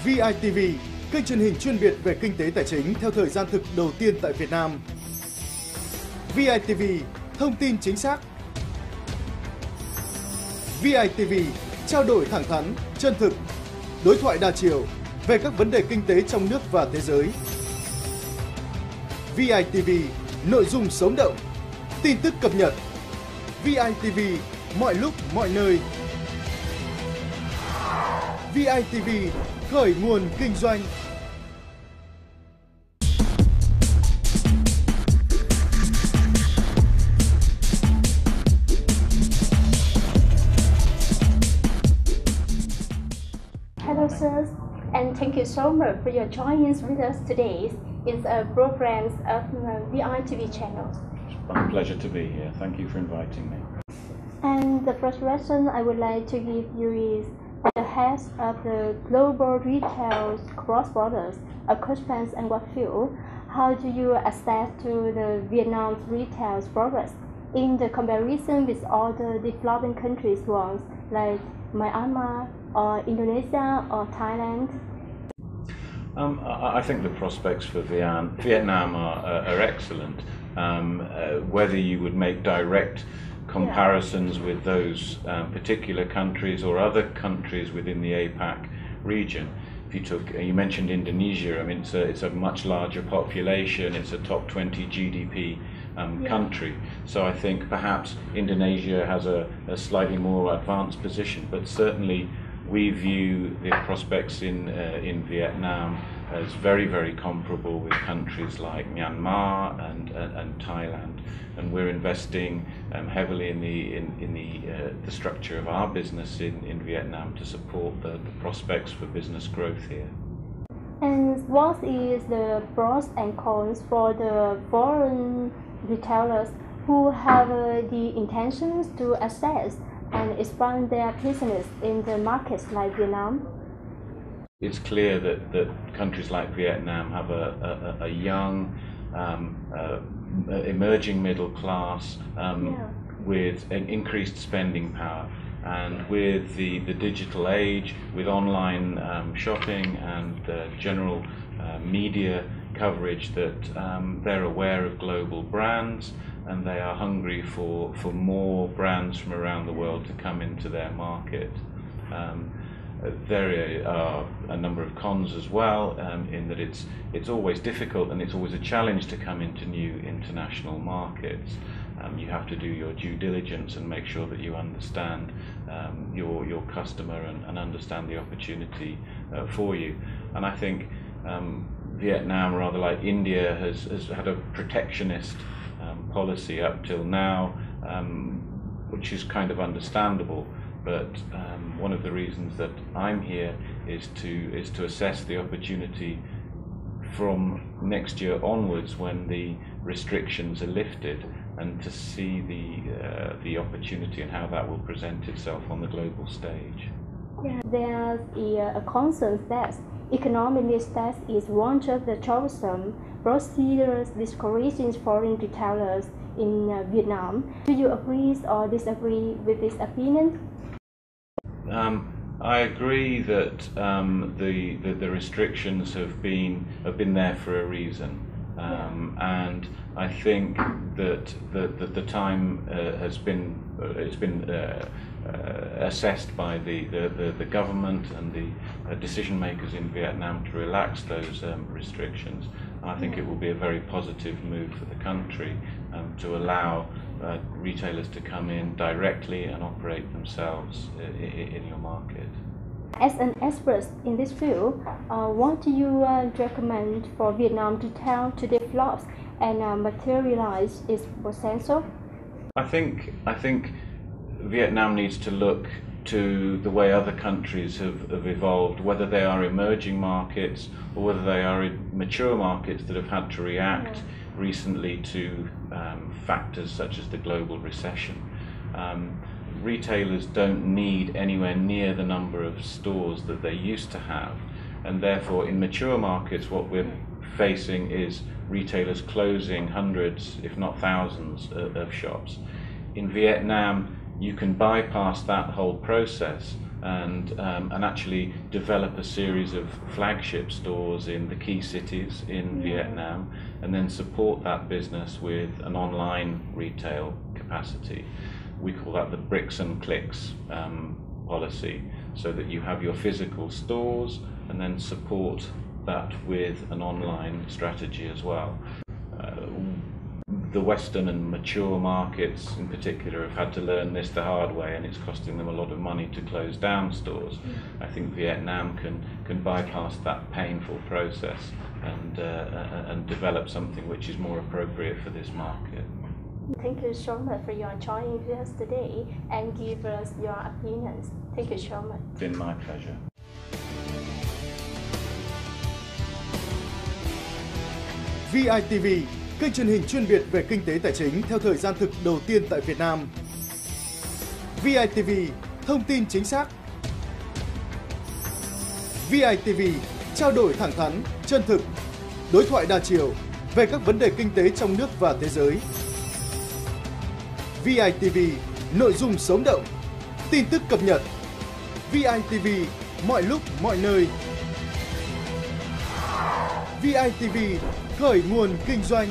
VITV, kênh truyền hình chuyên biệt về kinh tế tài chính theo thời gian thực đầu tiên tại Việt Nam. VITV, thông tin chính xác. VITV, trao đổi thẳng thắn, chân thực, đối thoại đa chiều về các vấn đề kinh tế trong nước và thế giới. VITV, nội dung sống động, tin tức cập nhật. VITV, mọi lúc, mọi nơi. VITV, khởi nguồn kinh doanh. Hello, sirs, and thank you so much for your joining with us today. It's a program of VITV channel. It's my pleasure to be here. Thank you for inviting me. And the first question I would like to give you is, the head of the global retail cross borders of Cushman Wakefield, how do you assess to the Vietnam's retail progress in the comparison with other developing countries ones like Myanmar or Indonesia or Thailand? I think the prospects for Vietnam are excellent. Whether you would make direct comparisons with those particular countries or other countries within the APAC region. If you mentioned Indonesia. I mean, it's a much larger population. It's a top 20 GDP country. So I think perhaps Indonesia has a slightly more advanced position, but certainly we view the prospects in Vietnam as very, very comparable with countries like Myanmar and Thailand, and we're investing heavily in the structure of our business in Vietnam to support the prospects for business growth here. And what is the pros and cons for the foreign retailers who have the intentions to access and expand their business in the markets like Vietnam? It's clear that countries like Vietnam have a young, emerging middle class with an increased spending power, and with the digital age, with online shopping and general media coverage, that they're aware of global brands and they are hungry for more brands from around the world to come into their market. There are a number of cons as well, in that it's always difficult and it's always a challenge to come into new international markets. You have to do your due diligence and make sure that you understand your customer and understand the opportunity for you. And I think Vietnam, rather like India, has had a protectionist policy up till now, which is kind of understandable. But one of the reasons that I'm here is to assess the opportunity from next year onwards, when the restrictions are lifted, and to see the opportunity and how that will present itself on the global stage. Yeah, there's a concern that economic mistakes is one of the troublesome procedures discouraging foreign retailers in Vietnam. Do you agree or disagree with this opinion? I agree that the restrictions have been there for a reason, and I think that the time has been assessed by the government and the decision makers in Vietnam to relax those restrictions. I think it will be a very positive move for the country to allow retailers to come in directly and operate themselves in your market. As an expert in this field, what do you recommend for Vietnam retail to develop and materialize its potential? I think Vietnam needs to look to the way other countries have evolved, whether they are emerging markets or whether they are mature markets that have had to react recently to factors such as the global recession. Retailers don't need anywhere near the number of stores that they used to have, and therefore in mature markets what we're facing is retailers closing hundreds, if not thousands, of shops. In Vietnam, you can bypass that whole process and actually develop a series of flagship stores in the key cities in Vietnam, and then support that business with an online retail capacity. We call that the bricks and clicks policy, so that you have your physical stores and then support that with an online strategy as well. The Western and mature markets in particular have had to learn this the hard way, and it's costing them a lot of money to close down stores. I think Vietnam can bypass that painful process and develop something which is more appropriate for this market. Thank you so much for your joining us today and give us your opinions. Thank you so much. It's been my pleasure. VITV, kênh truyền hình chuyên biệt về kinh tế tài chính theo thời gian thực đầu tiên tại Việt Nam. VITV, thông tin chính xác. VITV, trao đổi thẳng thắn, chân thực, đối thoại đa chiều về các vấn đề kinh tế trong nước và thế giới. VITV, nội dung sống động, tin tức cập nhật. VITV, mọi lúc, mọi nơi. VITV, khởi nguồn kinh doanh.